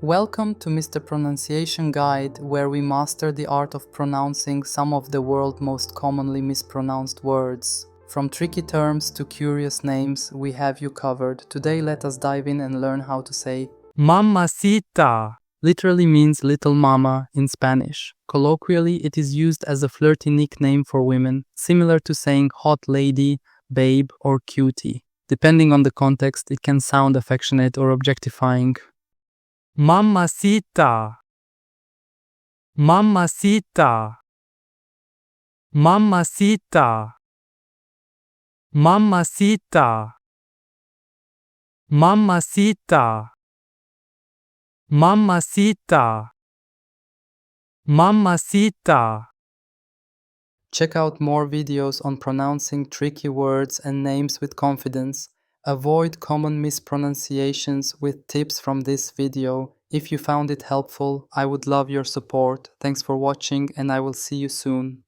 Welcome to Mr. Pronunciation Guide, where we master the art of pronouncing some of the world's most commonly mispronounced words. From tricky terms to curious names, we have you covered. Today let us dive in and learn how to say Mamacita. Literally means little mama in Spanish. Colloquially, it is used as a flirty nickname for women, similar to saying hot lady, babe, or cutie. Depending on the context, it can sound affectionate or objectifying. Mamacita. Mamacita. Mamacita. Mamacita. Mamacita. Mamacita. Mamacita. Check out more videos on pronouncing tricky words and names with confidence. Avoid common mispronunciations with tips from this video. If you found it helpful, I would love your support. Thanks for watching and I will see you soon.